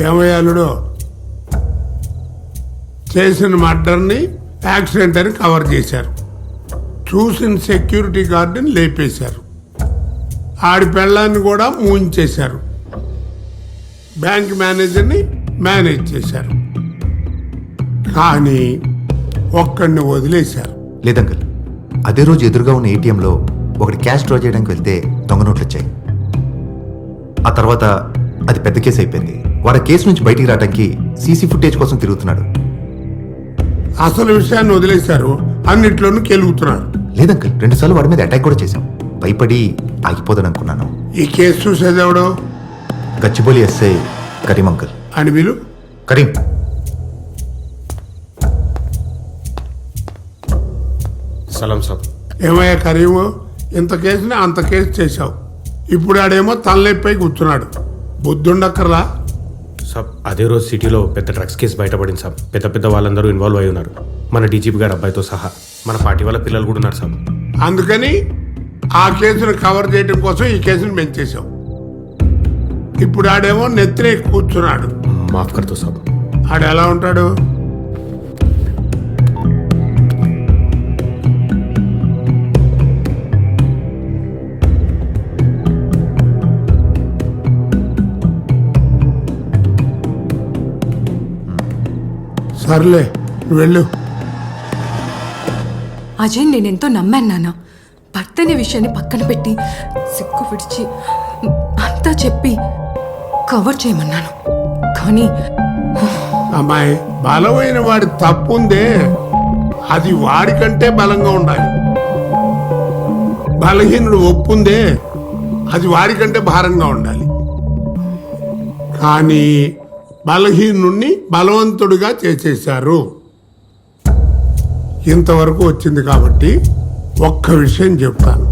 ఏమయ్యాలుడు చేసిన మర్డర్ని యాక్సిడెంట్ అని కవర్ చేశారు. చూసిన సెక్యూరిటీ గార్డుని లేపేశారు. ఆడి పెళ్ళాన్ని కూడా మూయించేశారు. బ్యాంక్ మేనేజర్ని మేనేజ్ చేశారు. కానీ ఒక్కడిని వదిలేశారు. లేదంకల్, అదే రోజు ఎదురుగా ఉన్న ఏటీఎంలో ఒకటి క్యాష్ డ్రా చేయడానికి వెళ్తే దొంగ నోట్లు వచ్చాయి. ఆ తర్వాత అది పెద్ద కేసు అయిపోయింది. వాడు ఆ కేసు నుంచి బయటికి రావడానికి సీసీ ఫుటేజ్ కోసం తిరుగుతున్నాడు. అసలు విషయాన్ని వదిలేశారు, అన్నిట్లోనూ కెలుగుతున్నారు. లేదంకల్, 2 సార్లు వాడి మీద అటాక్ కూడా చేశాం. భయపడి ఆగిపోదని అనుకున్నాను. ఈ కేసు చూసేదెవడో? Gachibowli SI Karim uncle. అని వీలు కరీం. సలాం సాబ్. ఏమయ్యా కరీము, ఇంత కేసుని అంత కేసు చేశావు. ఇప్పుడు ఆడేమో తలనొప్పై కూర్చున్నాడు. బుద్ధుండక్కర్లా? సాబ్, అదే రోజు సిటీలో పెద్ద డ్రగ్స్ కేసు బయటపడింది సాబ్. పెద్ద పెద్ద వాళ్ళందరూ ఇన్వాల్వ్ అయి ఉన్నారు. మన డీజీపీ గారు అబ్బాయితో సహా మన పార్టీ వాళ్ళ పిల్లలు కూడా ఉన్నారు సాబ్. అందుకని ఆ కేసును కవర్ చేయడం కోసం ఈ కేసును పెంచేశావు. ఇప్పుడు ఆడేమో నెత్తినే కూర్చున్నాడు. మాఫ్ కర్తో సాబ్. ఆడు ఎలా ఉంటాడు? సర్లే, నువ్వు వెళ్ళు. అజయ్, నేనెంతో నమ్మాను నాన్న. భర్త అనే విషయాన్ని పక్కన పెట్టి సిగ్గు విడిచి అంతా చెప్పి కవర్ చేయమన్నాను. కానీ అమ్మాయి, బలమైన వాడి తప్పుందే, అది వాడికంటే బలంగా ఉండాలి. బలహీనుడు ఒప్పుందే, అది వాడికంటే భారంగా ఉండాలి. కానీ బలహీనుణ్ణి బలవంతుడిగా చేసేశారు. ఇంతవరకు వచ్చింది కాబట్టి ఒక్క విషయం చెప్తాను.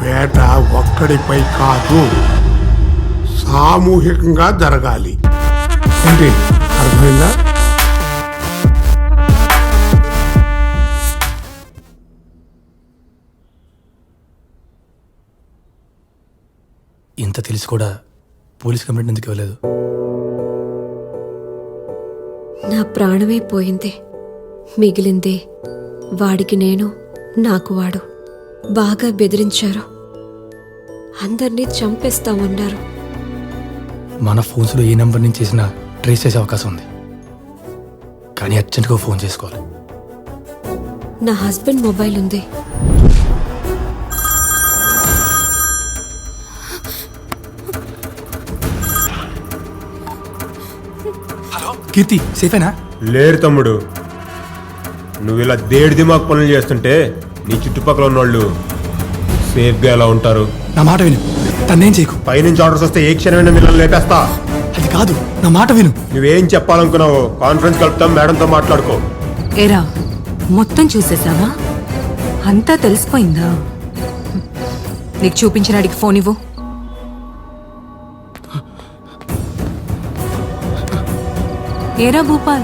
వేట ఒక్కడిపై కాదు, సామూహికంగా జరగాలి. ఏంటి, అర్థమైందా? ఇంత తెలిసి కూడా పోలీస్ కంప్లైంట్ ఎందుకు ఇవ్వలేదు? నా ప్రాణమే పోయింది. మిగిలింది వాడికి నేను, నాకు వాడు. బాగా బెదిరించారు. అందరినీ చంపేస్తామన్నారు. మన ఫోన్స్లో ఏ నెంబర్ నుంచి చేసినా ట్రేస్ చేసే అవకాశం ఉంది. కానీ అర్జెంట్గా ఫోన్ చేసుకోవాలి. నా హస్బెండ్ మొబైల్ ఉంది. హలో కీర్తి, సేఫేనా? లేరు తమ్ముడు, నువ్వు ఇలా దేడి దిమాగ్ పనులు చేస్తుంటే నీ చుట్టుపక్కల ఉన్నోళ్ళు సేఫ్గా ఎలా ఉంటారు? నా మాట విను, తన్నేం చేయకు. పైనుంచి ఆర్డర్స్ వస్తే ఏ క్షణమైనా మిమ్మల్ని లేపేస్తా. అది కాదు, నా మాట విను. నువ్వేం చెప్పాలనుకున్నావో కాన్ఫరెన్స్ కలుపుతాం, మేడంతో మాట్లాడుకో. ఏరా, మొత్తం చూసేసావా? అంతా తెలిసిపోయిందా? నీకు చూపించడానికి ఫోన్ ఇవ్వు. ఏరా భూపాల్,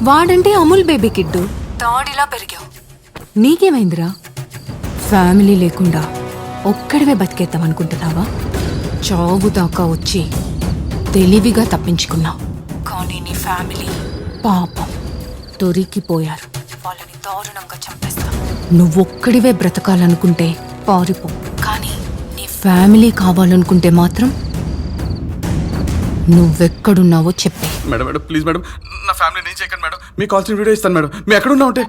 వాడంటే అమూల్ బేబీ కిడ్డు. తాడిలా పెరిగావు. నీకేమైందిరా? ఫ్యామిలీ లేకుండా ఒక్కడివే బతికేద్దాం అనుకుంటున్నావా? చావు దాకా వచ్చి తెలివిగా తప్పించుకున్నావు. కానీ నీ ఫ్యామిలీ పాపం దొరికిపోయారు. వాళ్ళని దారుణంగా చంపేస్తా. నువ్వొక్కడివే బ్రతకాలనుకుంటే పారిపో. కానీ నీ ఫ్యామిలీ కావాలనుకుంటే మాత్రం నువ్వెక్కడున్నావో చెప్పే. మేడం మేడం ప్లీజ్ మేడం, నా ఫ్యామిలీ నేను చేయకండి మేడం. మీకు కావాల్సిన వీడియో ఇస్తాను మేడం. మీ ఎక్కడున్నా ఉంటే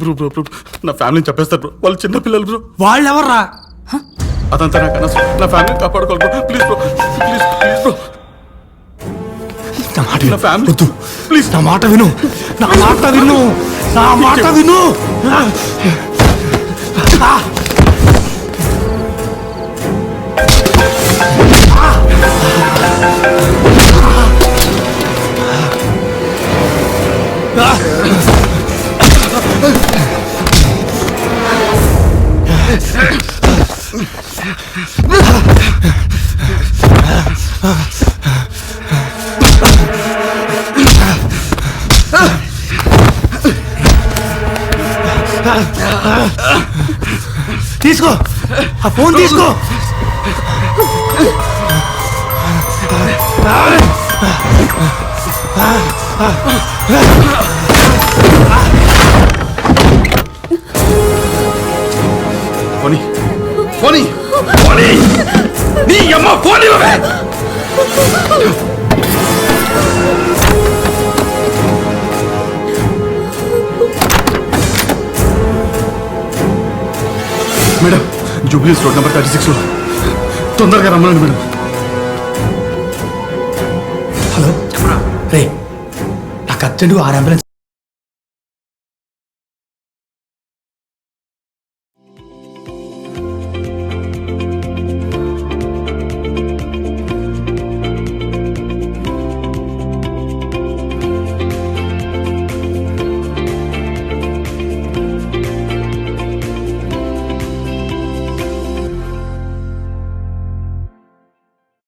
బ్రో బ్రో బ్రో నా ఫ్యామిలీని చెప్పేస్తారు బ్రో. వాళ్ళు చిన్న పిల్లలు బ్రో. వాళ్ళు ఎవర్రా? అదంతా నాకు అనవసరం. నా ఫ్యామిలీని కాపాడుకోవాలి bro. Please bro, please please bro. నా మాట నా ఫ్యామిలీ వద్దు. ప్లీజ్ నా మాట విను, నా మాట విను, నా మాట విను. తీసుకో, ఆ ఫోన్ తీసుకో. పోనీ పోనీ పోనీ నీ అమ్మ పోనీ బాబే మేడం జూబ్లీస్ రోడ్ నెంబర్ 36 తొందరగా రమ్మనండి మేడం. హలో రే నాకు అర్జెంటుగా 6 అంబులెన్స్